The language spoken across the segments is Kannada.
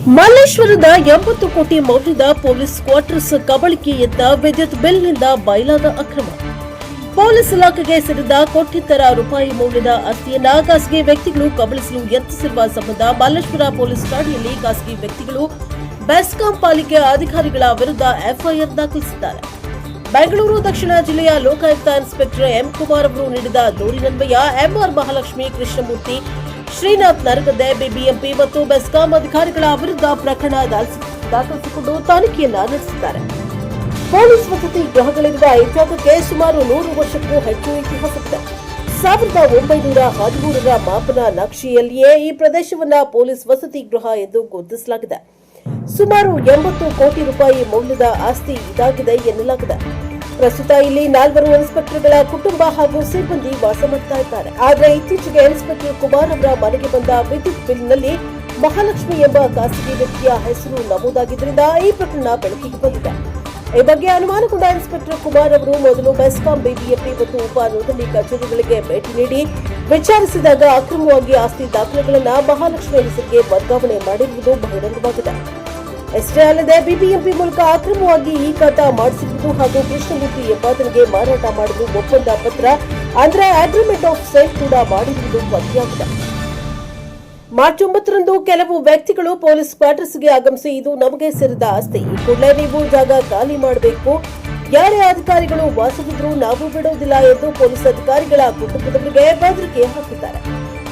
ಮಲ್ಲೇಶ್ವರದ 80 ಕೋಟಿ ಮೌಲ್ಯದ ಪೊಲೀಸ್ ಕ್ವಾರ್ಟರ್ಸ್ ಕಬಳಿಕೆಯತ್ತ ವಿದ್ಯುತ್ ಬಿಲ್ನಿಂದ ಬಯಲಾದ ಅಕ್ರಮ. ಪೊಲೀಸ್ ಇಲಾಖೆಗೆ ಸೇರಿದ ಕೋಟ್ಯಂತರ ರೂಪಾಯಿ ಮೌಲ್ಯದ ಆಸ್ತಿಯನ್ನ ಖಾಸಗಿ ವ್ಯಕ್ತಿಗಳು ಕಬಳಿಸಲು ಯತ್ನಿಸಿರುವ ಸಂಬಂಧ ಮಲ್ಲೇಶ್ವರ ಪೊಲೀಸ್ ಠಾಣೆಯಲ್ಲಿ ಖಾಸಗಿ ವ್ಯಕ್ತಿಗಳು ಬೆಸ್ಕಾಂ ಪಾಲಿಕೆ ಅಧಿಕಾರಿಗಳ ವಿರುದ್ಧ ಎಫ್ಐಆರ್ ದಾಖಲಿಸಿದ್ದಾರೆ. ಬೆಂಗಳೂರು ದಕ್ಷಿಣ ಜಿಲ್ಲೆಯ ಲೋಕಾಯುಕ್ತ ಇನ್ಸ್ಪೆಕ್ಟರ್ ಎಂ ಕುಮಾರ್ ಅವರು ನೀಡಿದ ದೂರಿನನ್ವಯ ಎಂಆರ್ ಮಹಾಲಕ್ಷ್ಮಿ, ಕೃಷ್ಣಮೂರ್ತಿ, ಶ್ರೀನಾಥ್ ನರಗದ್ದೆ, ಬಿಬಿಎಂಪಿ ಮತ್ತು ಬೆಸ್ಕಾಂ ಅಧಿಕಾರಿಗಳ ವಿರುದ್ಧ ಪ್ರಕರಣ ದಾಖಲಿಸಿಕೊಂಡು ತನಿಖೆಯನ್ನ ನಡೆಸಿದ್ದಾರೆ. ಪೊಲೀಸ್ ವಸತಿ ಗೃಹಗಳಿರುವ ಈ ಜಾಗಕ್ಕೆ ಸುಮಾರು 100 ವರ್ಷಕ್ಕೂ ಹೆಚ್ಚು ಇತಿಹಾಸವಿದೆ. 1913ರ ಮಾಪನ ನಕ್ಷೆಯಲ್ಲಿಯೇ ಈ ಪ್ರದೇಶವನ್ನ ಪೊಲೀಸ್ ವಸತಿ ಗೃಹ ಎಂದು ಗುರುತಿಸಲಾಗಿದೆ. ಸುಮಾರು 80 ಕೋಟಿ ರೂಪಾಯಿ ಮೌಲ್ಯದ ಆಸ್ತಿ ಇದಾಗಿದೆ ಎನ್ನಲಾಗಿದೆ. ಪ್ರಸ್ತುತ ಇಲ್ಲಿ 4 ಇನ್ಸ್ಪೆಕ್ಟರ್ಗಳ ಕುಟುಂಬ ಹಾಗೂ ಸಿಬ್ಬಂದಿ ವಾಸ ಮಾಡ್ತಾ ಇದ್ದಾರೆ. ಆದರೆ ಇತ್ತೀಚೆಗೆ ಇನ್ಸ್ಪೆಕ್ಟರ್ ಕುಮಾರ್ ಅವರ ಮನೆಗೆ ಬಂದ ವಿದ್ಯುತ್ ಬಿಲ್ನಲ್ಲಿ ಮಹಾಲಕ್ಷ್ಮಿ ಎಂಬ ಖಾಸಗಿ ವ್ಯಕ್ತಿಯ ಹೆಸರು ನಮೂದಾಗಿದ್ದರಿಂದ ಈ ಪ್ರಕರಣ ಬೆಳಕಿಗೆ ಬಂದಿದೆ. ಈ ಬಗ್ಗೆ ಅನುಮಾನಗೊಂಡ ಇನ್ಸ್ಪೆಕ್ಟರ್ ಕುಮಾರ್ ಅವರು ಮೊದಲು ಬೆಸ್ಕಾಂ, ಬಿಬಿಎಂಪಿ ಮತ್ತು ಉಪ ನೋಂದಣಿ ಕಚೇರಿಗಳಿಗೆ ಭೇಟಿ ನೀಡಿ ವಿಚಾರಿಸಿದಾಗ ಅಕ್ರಮವಾಗಿ ಆಸ್ತಿ ದಾಖಲೆಗಳನ್ನು ಮಹಾಲಕ್ಷ್ಮಿ ಹೆಸರಿಗೆ ವರ್ಗಾವಣೆ ಮಾಡಿರುವುದು ಬಹಿರಂಗವಾಗಿದೆ. ಅಷ್ಟೇ ಅಲ್ಲದೆ ಬಿಬಿಎಂಪಿ ಮೂಲಕ ಅಕ್ರಮವಾಗಿ ಈ ಖಾತ ಮಾಡಿಸಿರುವುದು ಹಾಗೂ ಕೃಷ್ಣಮೂರ್ತಿ ಎಂಬಾತನಿಗೆ ಮಾರಾಟ ಮಾಡಲು ಒಪ್ಪಂದ ಪತ್ರ ಅಂದರೆ ಅಗ್ರಿಮೆಂಟ್ ಆಫ್ ಸೇಲ್ ಕೂಡ ಮಾಡಿರುವುದು ಪತ್ತೆಯಾಗಿದೆ. ಮಾರ್ಚ್ 9ರಂದು ಕೆಲವು ವ್ಯಕ್ತಿಗಳು ಪೊಲೀಸ್ ಕ್ವಾರ್ಟರ್ಸ್ಗೆ ಆಗಮಿಸಿ ಇದು ನಮಗೆ ಸೇರಿದ ಆಸ್ತಿ, ಈ ಕೂಡಲೇ ನೀವು ಜಾಗ ಖಾಲಿ ಮಾಡಬೇಕು, ಯಾರೇ ಅಧಿಕಾರಿಗಳು ವಾಸವಿದ್ರೂ ನಾವು ಬಿಡೋದಿಲ್ಲ ಎಂದು ಪೊಲೀಸ್ ಅಧಿಕಾರಿಗಳ ಕುಟುಂಬದವರಿಗೆ ಬೆದರಿಕೆ ಹಾಕಿದ್ದಾರೆ.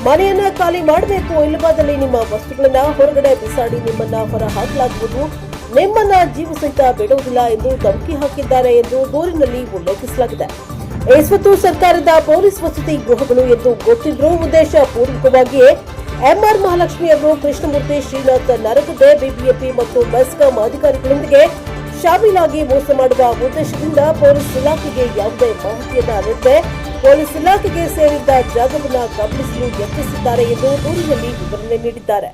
ಮನೆಯನ್ನ ಖಾಲಿ ಮಾಡಬೇಕು, ಇಲ್ಲವಾದಲ್ಲಿ ನಿಮ್ಮ ವಸ್ತುಗಳನ್ನ ಹೊರಗಡೆ ಬಿಸಾಡಿ ನಿಮ್ಮನ್ನ ಹೊರ ಹಾಕಲಾಗುವುದು, ನಿಮ್ಮನ್ನ ಜೀವ ಸಹಿತ ಬಿಡುವುದಿಲ್ಲ ಎಂದು ಧಮಕಿ ಹಾಕಿದ್ದಾರೆ ಎಂದು ದೂರಿನಲ್ಲಿ ಉಲ್ಲೇಖಿಸಲಾಗಿದೆ. ಈ ಸ್ವತ್ತು ಸರ್ಕಾರದ ಪೊಲೀಸ್ ವಸತಿ ಗೃಹಗಳು ಎಂದು ಗೊತ್ತಿದ್ರೂ ಉದ್ದೇಶ ಪೂರ್ವಕವಾಗಿಯೇ ಎಂಆರ್ ಮಹಾಲಕ್ಷ್ಮಿ ಅವರು ಕೃಷ್ಣಮೂರ್ತಿ, ಶ್ರೀನಾಥ್ ನರಗದ್ದೆ, ಬಿಬಿಎಂಪಿ ಮತ್ತು ಬೆಸ್ಕಾಂ ಅಧಿಕಾರಿಗಳೊಂದಿಗೆ ಶಾಮೀಲಾಗಿ ಮೋಸ ಮಾಡುವ ಉದ್ದೇಶದಿಂದ ಪೊಲೀಸ್ ಇಲಾಖೆಗೆ ಯಾವುದೇ ಮಾಹಿತಿಯನ್ನ ನೀಡದೆ ಪೊಲೀಸ್ ಇಲಾಖೆಗೆ ಸೇರಿದ್ದ ಜಾಗವನ್ನು ಕಬಳಿಸಲು ಯತ್ನಿಸಿದ್ದಾರೆ ಎಂದು ದೂರಿನಲ್ಲಿ ವಿವರಣೆ ನೀಡಿದ್ದಾರೆ.